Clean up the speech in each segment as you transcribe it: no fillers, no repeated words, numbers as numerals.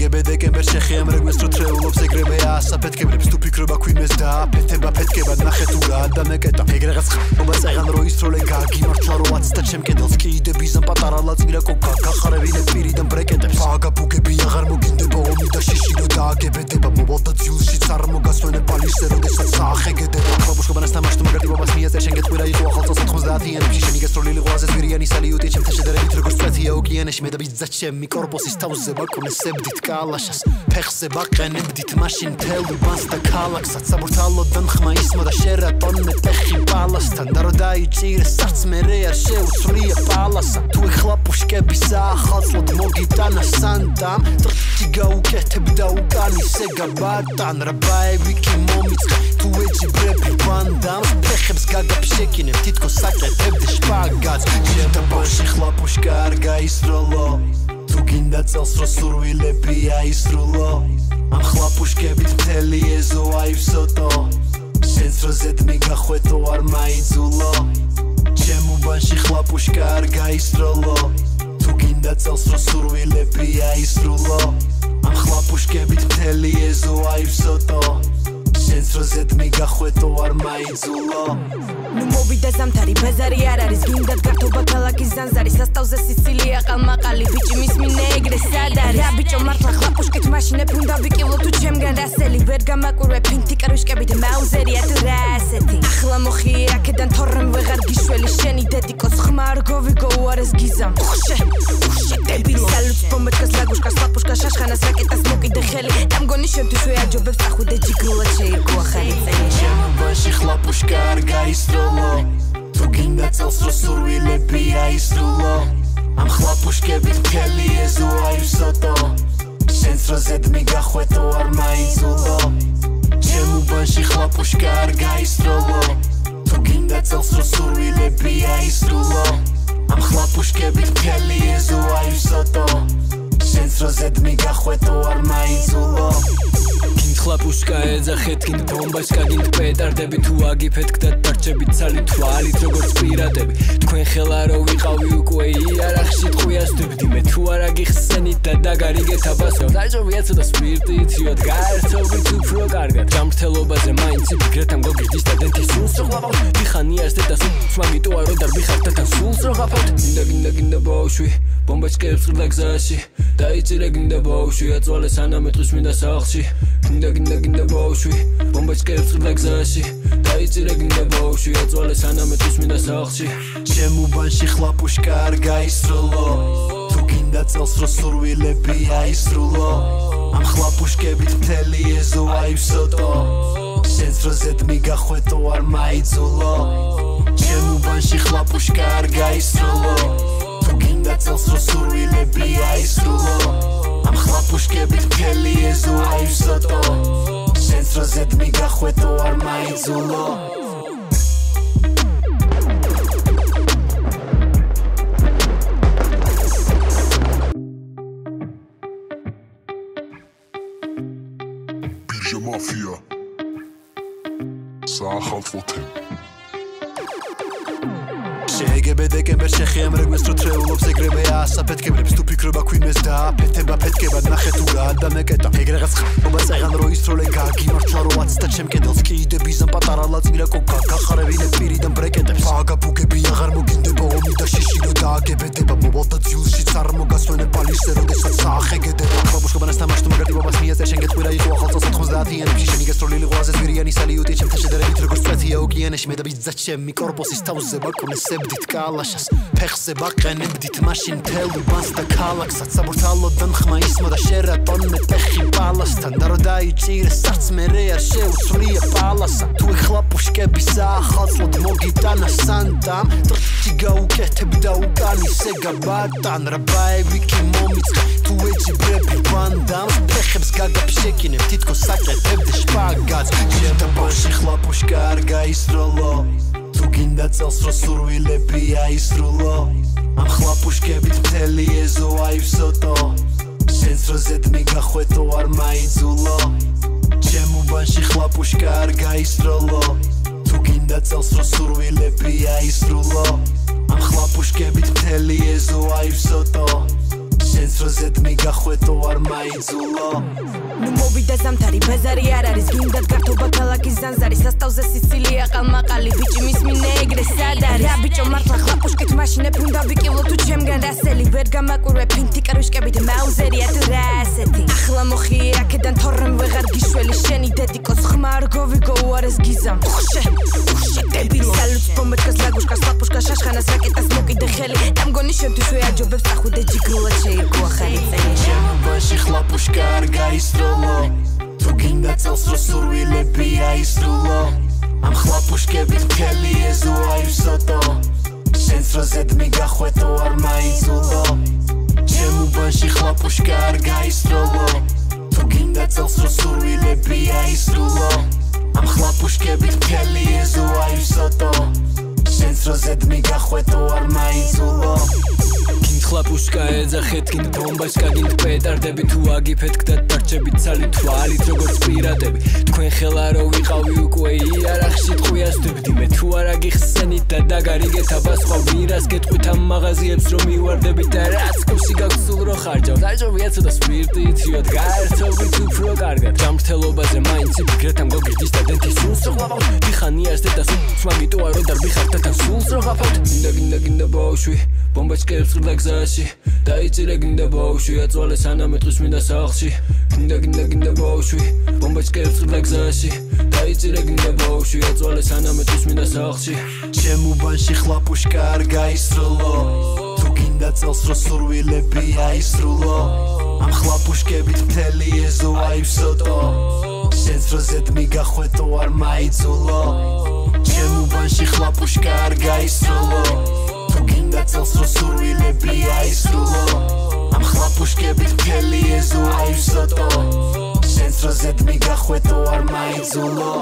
შეგებე დეკემბერ შეხიამრეგვეს თუ თრეულობს ეგრევე ასაფეთქებლებს თუ ფიქრობა ქვიმეს და აფეთება ფეთქება ნახე თუ რა ადამიანკეტა ეგ რაღაც ხობა წეღან რო ისროლე გაგიმართლა რო აცდა ჩემ კედელს კიდე ბიზამ პატარა ლაწირა კოკა გახარებინე პირიდან ბრეკეტებს აგაბუგები აღარ მოგინდება ომი და შიში რო დააგებედება მოვალდა ძილშიც არ მოგასვენე პალისე როდესაც საახეგედება ბაბუშკობანას თამაშთუ მაგარდიბობას მიაწერ შენ გეტყვირა იყო ახალწელს 90-იანებში შენი გასტროლილი ღვაზე ზვირიანი სალიუტი ჩემთან შედარებით როგორც წვეთია ოკეანეში მე და ბიძა ჩემი კორპუსის თავზე ბაკუნესებდით კალაშას ფეხზე ბაყენებდით მაშინ თელ უბანს და ქალაქსაც საბურთალოდან ხმა ისმოდა შერატონ მე ფეხი პალასთან და რო დაიჭირე სარც მე რე არ შეუცვლია პალასა თუ ეხლა პუშკები საახალწლოდ მოგიტანა სანდამ ტრჩი გაუკეთებდა უკანი სეგაბატან რაბაევი კი მომიწყე თუ ეჯიბრები ვანდამს ფეხებს გაგაფშეკინებ თითქოს საკეთებდი შპაგატს შედაბოში ხლაპუშკა არ გაისროლო თუ გინდა წელს რო სურვილები აისრულო ამ ხლაპუშკებით მთელი ეზო აივსოტო შენს რო ზედმი გახვეთო არ მაიძულო ჩემ უბანში ხლაპუშკა არ გაისროლო თუ გინდა წელს რო სურვილები აისრულო ამ ხლაპუშკებით მთელი ეზო აივსოტო შენს რო ზედმი გახვეთო არ მაიძულო ნუ მოვიდა ზამთარი ბაზარი არ არის გინდათ გართობა ქალაქის ზანზარი სასტავზე სიცილია ყალმაყალი ბიჭი მისმინე ეგრე სად არის რა ბიჭო მართლა ხლაპუშკით მაშინებ უნდა ვიკილო თუ ჩემგან რასელი ვერ გამაკვირვე ფინთი კრუშკებით მაუზერია თუ რა ასეთი ახლა მოხიე აქედან თორემ ვეღარ გიშველი შენი დედიკოს ხმა არ გოვიგო უარეს გიზამ უხშე დებილი სალუც ბომბეთკას ლაგუშკას ხლაპუშკა შაშხანას რაკეტას მოკიდე ხელი და მგონი შენთვის ვეაჯობებს წახვიდე ჯიგრულად შეირგო ახალი წელი ჩემ უბანში ხლაპუშკა არ გაისროლო თუ გინდა წელს რო სურვილები აისრულო ამ ხლაპუშკებით მთელი ეზო აივსოტო შენს რო ზედმი გახვეთო არ მაიძულო ჩემ უბანში ხლაპუშკა არ გაისროლო თუ გინდა წელს რო სურვილები აისრულო ამ ხლაპუშკებით მთელი ეზო აივსოტო შენს რო ზედმი გახვეთო არ მაიძულო ხლაპუშკა ეძახეთ გინდ ბომბაშკა გინდ პეტარდები თუ აგიფეთ გდათ დარჩებით ცალი თვალით როგორც პირადები თქვენ ხელა რო ვიყავი უკვე იარაღში ტყვიას ვდებდი მე თუ არ აგიხსენით და დაგარიგეთ აბასრავს დაიჭობიათ ცოტა სპირტი ციოთ გაერთობით უფრო კარგად ჯამრთელობაზე მაინც ვიფიქრეთ ამ გოგირდის და დენთის სულს რო ხლაპავთ დიხანი არსდეთ და სვაგიტოა რო დარბიხართ და თან სულს რო ხაფავთ გინდა ბავშვი ბომბაშკებს ხრდა გზაში დაიჭირე გინდა ბავშვი აწვალე სანამეტყვის მინდა სახლში გინდა ბავშვი ბომბაშკებს ხრდა გზაში დაიჭირე გინდა ბავშვი აწვალე სანამეტყვის მინდა სახლში ჩემ უბანში ხლაპუშკა არ გაისროლო თუ გინდა წელს რო სურვილები აისრულო ამ ხლაპუშკებით მთელი ეზო აივსოტო შენს რო ზედმი გახვეთო არ მაიძულო ჩემ უბანში ხლაპუშკა არ გაისროლო თუ გინდა წელს რო სურვილები აისრულო ამ ხლაპუშკებით მთელი ეზო აივსოტო შენს რო ზედმი გახვეთო არ მაიძულო ბირჟა მაფია საახალწლო თემ შეგებე დეკემბერ შეხიამრეგვეს თუ თრეულობს ეგრევე ასაფეთქებლებს თუ ფიქრობა ქვიმეს და აფეთება ფეთქება ნახე თუ რა ადამიანკეტა ეგ რაღაც ხობა წეღან რო ისროლე გაგიმართლა რო აცდა ჩემ კედელს კიდე ბიზამ პატარა ლაწირა კოკა გახარებინე პირიდან ბრეკეტებს აგაბუგები აღარ მოგინდება ომი და შიში რო დააგებედება მოვალდა ძილშიც არ მოგასვენე პალისე როდესაც საახეგედება ბაბუშკობანას თამაშთუ მაგარდიბობას მიაწერ შენ გეტყვირა იყო ახალწელს 90-იანებში შენი გასტროლილი ღვაზე ზვირიანი სალიუტი ჩემთან შედარებით როგორც წვეთია ოკეანეში მე და ბიძა ჩემი კორპუსის თავზე ბაკუნესებდით კალაშას ფეხზე ბაყენებდით მაშინ თელ უბანს და ქალაქსაც საბურთალოდან ხმა ისმოდა შერატონ მე ფეხი პალასთან და რო დაიჭირე სარც მე რე არ შეუცვლია პალასა თუ ეხლა პუშკები საახალწლოდ მოგიტანა სანდამ ტრჩი გაუკეთებდა უკანი სეგაბატან რაბაევი კი მომიწყე თუ ეჯიბრები ვანდამს ფეხებს გაგაფშეკინებ თითქოს საკეთებდი შპაგატს შედაბოში ხლაპუშკა არ გაისროლო თუ გინდა წელს რო სურვილები აისრულო ამ ხლაპუშკებით მთელი ეზო აივსოტო შენს რო ზედმი გახვეთო არ მაიძულო ჩემ უბანში ხლაპუშკა არ გაისროლო თუ გინდა წელს რო სურვილები აისრულო ამ ხლაპუშკებით მთელი ეზო აივსოტო შენს როზეთ მიგახვეტო არ მაიძულო ნუ მოვიდა ზამთარი ბაზარი არ არის გინდათ გართობა ქალაქის ზანზარი სასტავზე სიცილია ყალმაყალი ბიჭი მის მინე ეგრე სად არის რა ბიჭო მართლა ხლაპუშკით მაშინებ უნდა ვიკივლო თუ ჩემგან რასელი ვერ გამაკურვე ფინთი კარვიშკებით მაუზერია თუ რა ასეთი ახლა მოხიე აქედან თორემ ვეღარ გიშველი შენი დედიკოს ხმა არ გოვიგო უარეს გიზამ უხშე დებილო სალუც პომეთკას ლაგუშკას ლაპუშკას შაშხანას რაკეტას მოკიდე ხელი და მგონი შემთვის ვეაჯობებს წახვიდე ჯიგრულად შეირგო ახალი წელი შემობაში ხლაპუშკა არ გაისროლო თუ გინდა წელს რო სურვილები აისრულო ამ ხლაპუშკებით მთელი ეზო აივსოდო შენს როზეთ მიგახვეტო არ მაიძულო შემობაში ხლაპუშკა არ გაისროლო თუ გინდა წელს რო სურვილები აისრულო ამ ხლაპუშკებით მთელი ეზო აივსოდო შენს როზეთ მიგახვეტო არ მაიძულო ხლაპუშკა ეძახეთ გინდ ბომბაშკა გინდ პეტარდები თუ აგიფეთ გდათ დარჩებით ცალი თვალით როგორც პირადები თქვენ ხელა რო ვიყავი უკვე იარაღში ტყვიასდებდი მე თუ არა გიხსენით და დაგარიგეთ აბა სხვა ვირას გეტყვით ამ მაღაზიებს რომ მივარდებით და რაც კურსი გაქვს სულ რო ხარჯავთ აჯობია ცოტა სპირტით იოთ გაერთობით უფრო კარგად ჯამრთელობაზე მაინც ვფიქრეთ ამ გოგირდის და დენთის სულს რო ღვავავთ დიხანიარს დედას სვამიტოა რო დარბიხართ და თან სულს რო ღვავავთ გინდა ბავშვი ბომბაშკებს ხრდა გზაში დაიწირე გინდა ბავშვი აწვალე სანამ ეტყვის მინდა სახლში გინდა ბავშვი ბომბაშკებს ხრდა გზაში დაიწირე გინდა ბავშვი აწვალე სანამ ეტყვის მინდა სახლში ჩემ უბანში ხლაპუშკა არ გაისროლო თუ გინდა წელს რო სურვილები აისრულო ამ ხლაპუშკებით მთელი ეზო აივსოდო შენს როზეთ მიგახვეტო არ მაიძულო ჩემ უბანში ხლაპუშკა არ გაისროლო თუ გინდა წელს რო სურვილები აისრულო ამ ხლაპუშკებით მთელი ეზო აივსოდო შენს როზეთ მიგახვეტო არ მაიძულო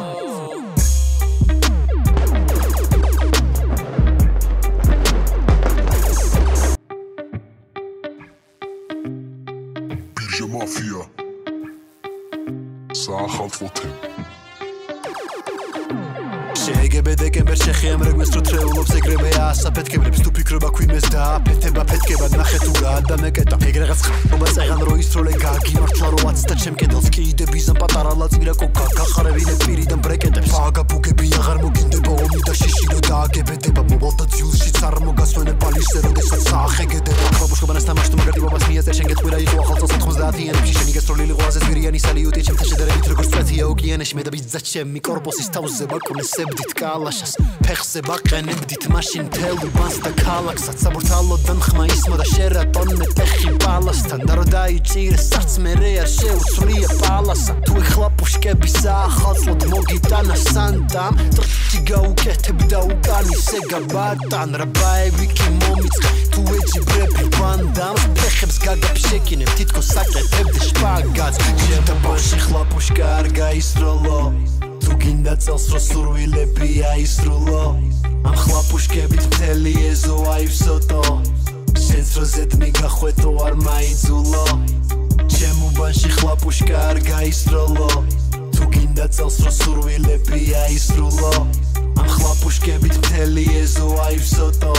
ბირჟა მაფია საახალწლო თემა შეგებე დეკემბერ შეხიამრეგვეს რო თრეულობს ეგრევე ასაფეთქებებს თუ ფიქრობა ქვიმეს და აფეთება ფეთქება ნახე თუ რა და მეკეტა ეგ რაღაც ხობა წეღან რო ისროლე გაგიმართლა რო აცდა ჩემ კედელს კიდებიზან პატარა ლაწირა კოკა გახარებინე პირიდან ბრეკეტებს აგაბუგები აღარ მოგინდება ომი და შიში რო დააგებედება მობალ და ძიულშიც არ მოგასვენე პალისზე როდესაც საახეგედება ხლაპუშკობანას თამაშ თუ მაგარდიბობას მიეწერ შენ გეტყვირა იყო ახალწელს 90-იანებში შენი გასტროლილი ყველაზე ზვირიანი სალიუტი ჩემთან შედარებით როგორც წვეთია ოკეანეში მე და ბიძა ჩემი კორპუსის თავზე ვაკონესებ დით კალაშას ფეხზე ბაყენებდით მაშინ თელ უბანს და ქალაქსაც საბურთალოდან ხმა ისმა და შერატონ მე ფეხი პალასთან და რო დაიჭირე სარც მე რე არ შეუცვლია პალასა თუ ხლაპუშკები საახალწლოდ მოგიტანა სანდამ ტრჩი გაუკეთებ და უკანი სეგაბატან რაბაები კი მომიწყე თუ ეჯიბრები ბანდამ ფეხებს გაგაფშეკინებ თითქოს საკეთებდი შპაგატს შემდაბაში ხლაპუშკა არ გაისროლო თუ გინდა წელს რო სურვილები აისრულო ამ ხლაპუშკებით მთელი ეზო აივსოდო შენს როზეთ მიგახვეტო არ მაიძულო ჩემ უბანში ხლაპუშკა არ გაისროლო თუ გინდა წელს რო სურვილები აისრულო ამ ხლაპუშკებით მთელი ეზო აივსოდო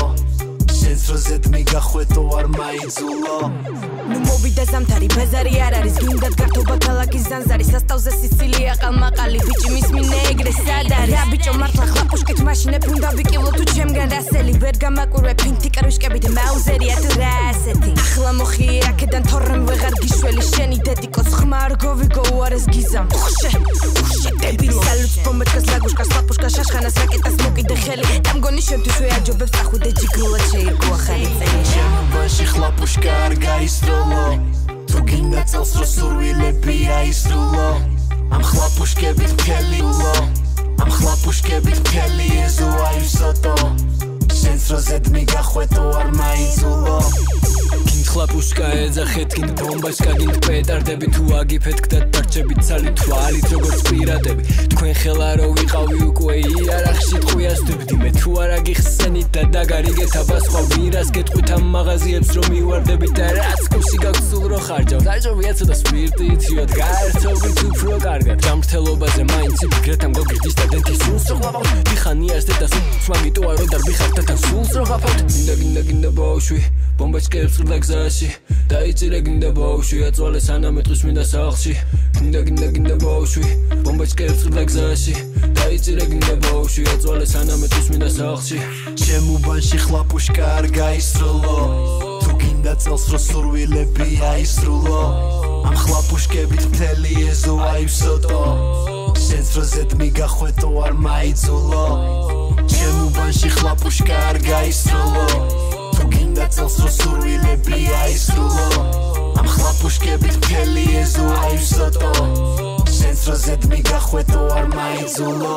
შენს როზეთ მიგახვეტო არ მაიძულო ნუ მოვიდა ზამთარი ბაზარი არ არის გინდათ გართობა ქალაქის ზანზარი სასტავზე სიცილია ყალმაყალი ბიჭი მის მინე ეგრე სად არის რა ბიჭო მართლა ხლაპუშკით მაშინებ უნდა ვიკივლო თუ ჩემგან რასელი ვერ გამაკურვე ფინთი კარვიშკებით მაუზერია თუ რა ასეთი ახლა მოხიე აქედან თორემ ვეღარ გიშველი შენი დედიკოს ხმა არ გოვიგო უარეს გიზამ უხშე დებილო სალუც პომეთკას ლაგუშკას ლაპუშკას შაშხანას რაკეტას მოკიდე ხელი და მგონი შემთვის ვეაჯობებს წახვიდე ჯიგრულად შეირგო ახალი წელი შემობაში ხლაპუშკა არ გაისროლო თუ გინდა წელს რო სურვილები აისრულო ამ ხლაპუშკებით მთელი ამ ხლაპუშკებით მთელი ეზო აივსოდო შენს როზეთ მიგახვეტო არ მაიძულო ხლაპუშკა ეძახეთ გინდ ბომბაშკა გინდ პეტარდები თუ აგიფეთ გდათ დარჩებით ცალი თვალით როგორც პირადები თქვენ ხელა რო ვიყავი უკვე იარაღში ტყვიასდებდი მე თუ არა გიხსენით და დაგარიგეთ აბა სხვა ვირას გეტყვით ამ მაღაზიებს რომ მივარდებით და რაც კურსი გაქვს სულ რო ხარჯავთ აჯობია ცოტა სპირტით იოთ გაერთობით უფრო კარგად ჯამრთელობაზე მაინც ვფიქრეთ ამ გოგირდის და დენთის სულს რო ღვავავთ დიხანიარს დედას სვამიტოა რო დარბიხართ და თან სულს რო ღვავავთ გინდა ბავშვი ბომბაჩკებს წრდა გზაში დაიწირე გინდა ბავშვი აწვალე სანამ ეტყვის მინდა სახლში გინდა ბავშვი ბომბაჩკებს წრდა გზაში დაიწირე გინდა ბავშვი აწვალე სანამ ეტყვის მინდა სახლში ჩემ უბანში ხლაპუშკა არ გაისრულო თუ გინდა წელს რო სურვილები აისრულო ამ ხლაპუშკებით მთელი ეზო აივსოტო შენს რო ზედ მიგახვეტო არ მაიძულო ჩემ უბანში ხლაპუშკა არ გაისრულო თუ გინდა წელს რო სურვილები აისრულო ამ ხლაპუშკებით მთელი ეზო აივსოტო შენს რო ზედ მიგახვეტო არ მაიძულო